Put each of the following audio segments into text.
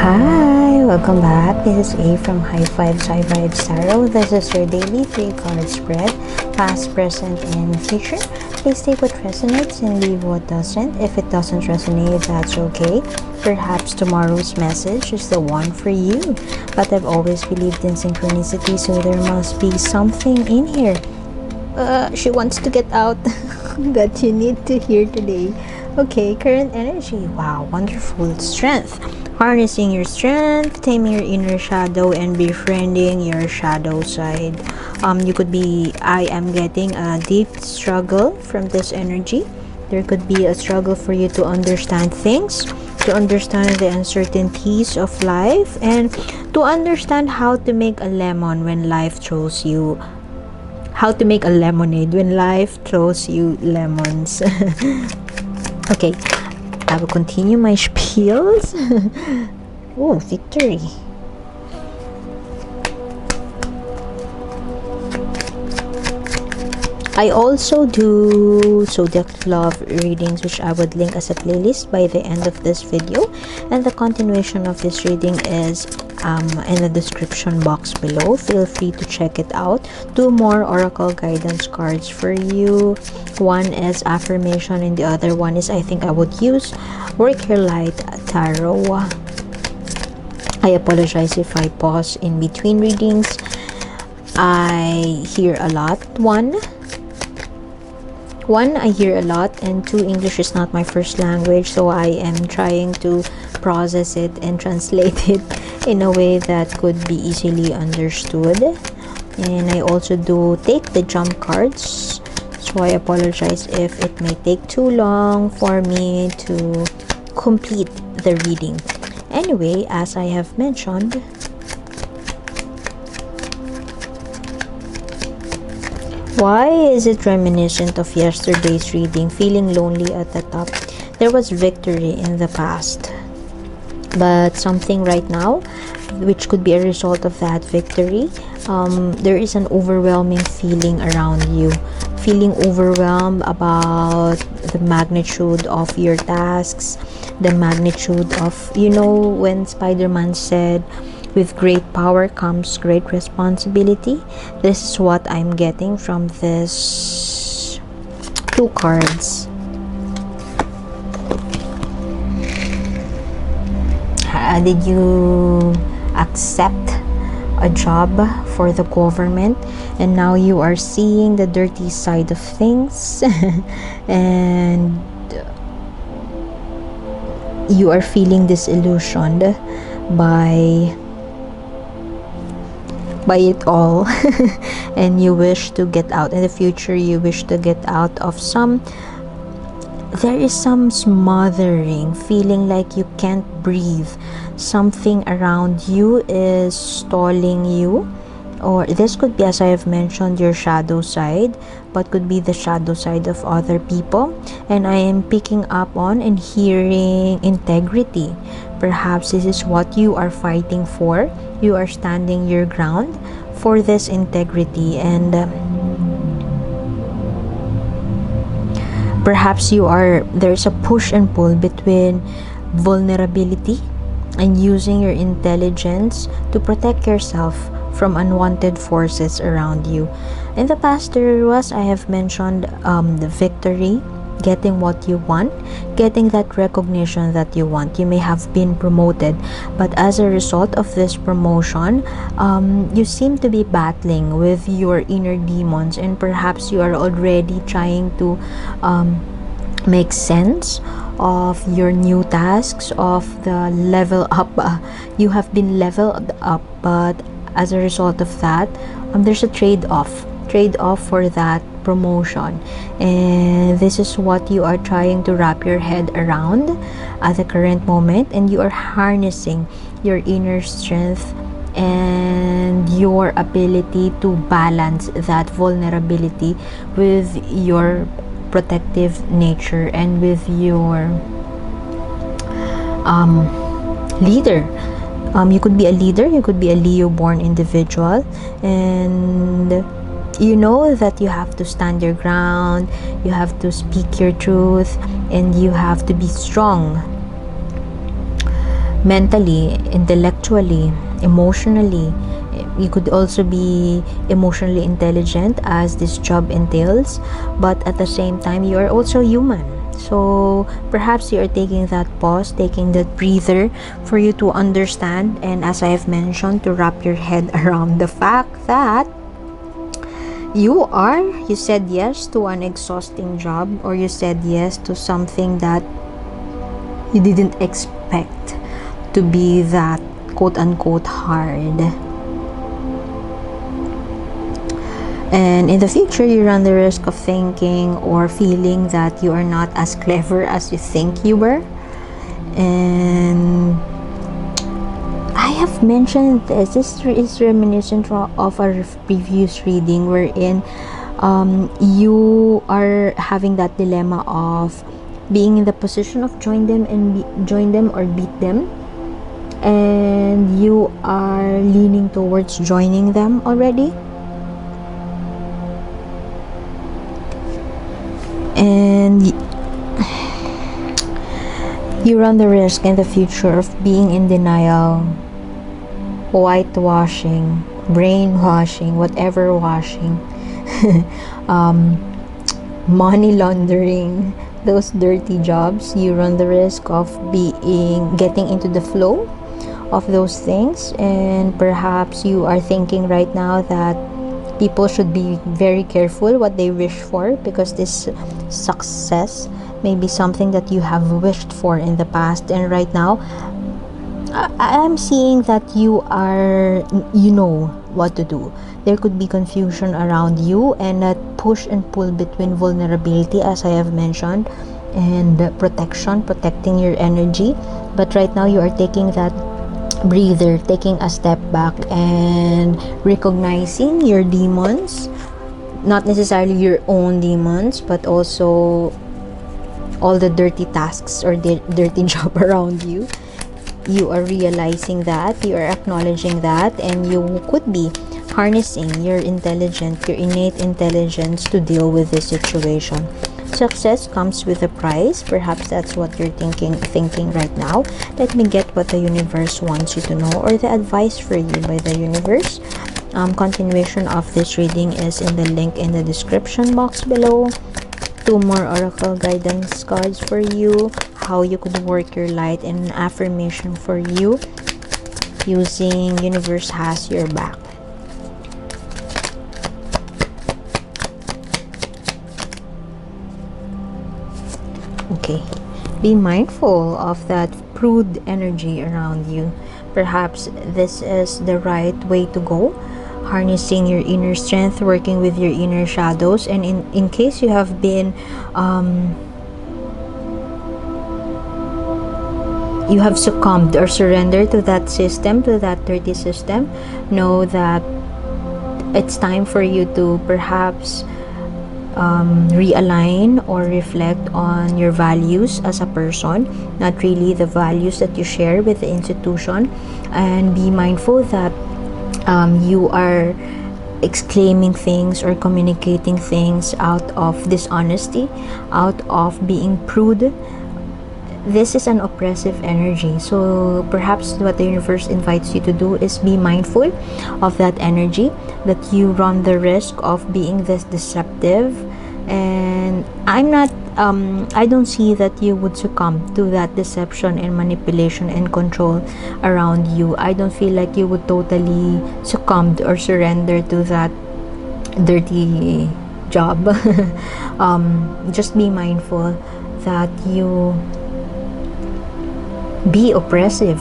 Hi, welcome back. This is A from High Fives High Vibes Tarot. This is your daily 3-card spread, past, present, and future. Please take what resonates and leave what doesn't. If it doesn't resonate, that's okay. Perhaps tomorrow's message is the one for you. But I've always believed in synchronicity, so there must be something in here. She wants to get out that you need to hear today. Okay, current energy. Wow, wonderful. Strength. Harnessing your strength, taming your inner shadow, and befriending your shadow side. You could be, I am getting a deep struggle from this energy. There could be a struggle for you to understand things, to understand the uncertainties of life, and to understand how to make a lemon when life throws you, how to make a lemonade when life throws you lemons. Okay, I will continue my spiels. Oh, victory. I also do zodiac love readings, which I would link as a playlist by the end of this video, and the continuation of this reading is in the description box below. Feel free to check it out. 2 more oracle guidance cards for you. One is affirmation and the other one is, I think I would use Work Your Light Tarot. I apologize if I pause in between readings. I hear a lot. One, I hear a lot, and 2, English is not my first language, so I am trying to process it and translate it in a way that could be easily understood. And I also do take the jump cards, so I apologize if it may take too long for me to complete the reading. Anyway, as I have mentioned, why is it reminiscent of yesterday's reading? Feeling lonely at the top. There was victory in the past, but something right now, which could be a result of that victory, there is an overwhelming feeling around you. Feeling overwhelmed about the magnitude of your tasks, the magnitude of, you know, when Spider-Man said, with great power comes great responsibility. This is what I'm getting from this 2 cards. Did you accept a job for the government and now you are seeing the dirty side of things and you are feeling disillusioned by it all and you wish to get out in the future. You wish to get out of there is some smothering, feeling like you can't breathe. Something around you is stalling you, or this could be, as I have mentioned, your shadow side, but could be the shadow side of other people. And I am picking up on and hearing integrity. Perhaps this is what you are fighting for. You are standing your ground for this integrity, and perhaps there's a push and pull between vulnerability and using your intelligence to protect yourself from unwanted forces around you. In the past, there was, I have mentioned, the victory, getting what you want, getting that recognition that you want. You may have been promoted, but as a result of this promotion, you seem to be battling with your inner demons, and perhaps you are already trying to make sense of your new tasks, of the level up. You have been leveled up, but as a result of that, there's a trade-off for that promotion, and this is what you are trying to wrap your head around at the current moment, and you are harnessing your inner strength and your ability to balance that vulnerability with your protective nature and with your leader. You could be a leader, you could be a Leo born individual, and you know that you have to stand your ground, you have to speak your truth, and you have to be strong. mentally, intellectually, emotionally. You could also be emotionally intelligent, as this job entails, but at the same time you are also human. So perhaps you are taking that pause, taking that breather for you to understand, and as I have mentioned, to wrap your head around the fact that you said yes to an exhausting job, or you said yes to something that you didn't expect to be that quote unquote hard. And in the future, you run the risk of thinking or feeling that you are not as clever as you think you were. And I have mentioned this is reminiscent of a previous reading wherein you are having that dilemma of being in the position of join them or beat them, and you are leaning towards joining them already. And you run the risk in the future of being in denial, whitewashing, brainwashing, whatever washing, money laundering, those dirty jobs. You run the risk of getting into the flow of those things, and perhaps you are thinking right now that people should be very careful what they wish for, because this success may be something that you have wished for in the past, and right now I'm seeing that you know what to do. There could be confusion around you, and that push and pull between vulnerability, as I have mentioned, and protecting your energy. But right now you are taking that breather, taking a step back and recognizing your demons, not necessarily your own demons, but also all the dirty tasks or the dirty job around you. You are realizing that, you are acknowledging that, and you could be harnessing your innate intelligence to deal with this situation. Success comes with a price. Perhaps that's what you're thinking right now. Let me get what the universe wants you to know, or the advice for you by the universe. Continuation of this reading is in the link in the description box below. 2 more oracle guidance cards for you, how you could work your light, and an affirmation for you using universe has your back. Okay, be mindful of that prude energy around you. Perhaps this is the right way to go, harnessing your inner strength, working with your inner shadows. And in case you have been you have succumbed or surrendered to that system, to that dirty system, know that it's time for you to perhaps realign or reflect on your values as a person, not really the values that you share with the institution. And be mindful that you are exclaiming things or communicating things out of dishonesty, out of being prude. This is an oppressive energy, so perhaps what the universe invites you to do is be mindful of that energy, that you run the risk of being this deceptive. And I don't see that you would succumb to that deception and manipulation and control around you. I don't feel like you would totally succumb or surrender to that dirty job. Just be mindful that you be oppressive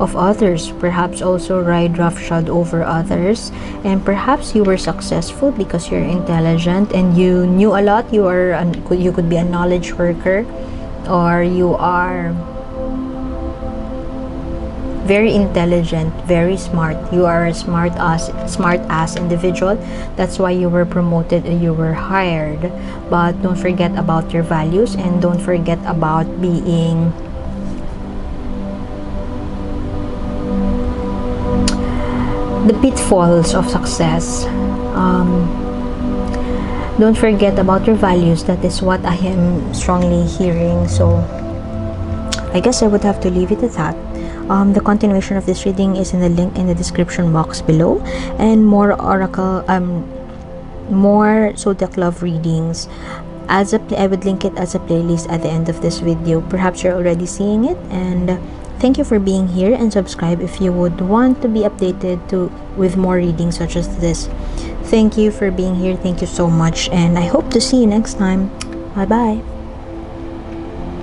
of others, perhaps also ride roughshod over others, and perhaps you were successful because you're intelligent and you knew a lot. You could be a knowledge worker, or you are very intelligent, very smart. You are a smart ass individual. That's why you were promoted and you were hired. But don't forget about your values, and don't forget about being the pitfalls of success. Don't forget about your values. That is what I am strongly hearing. So I guess I would have to leave it at that. The continuation of this reading is in the link in the description box below, and more more Zodiac Love readings. I would link it as a playlist at the end of this video. Perhaps you're already seeing it, and thank you for being here, and subscribe if you would want to be updated with more readings such as this. Thank you for being here. Thank you so much, and I hope to see you next time. Bye bye.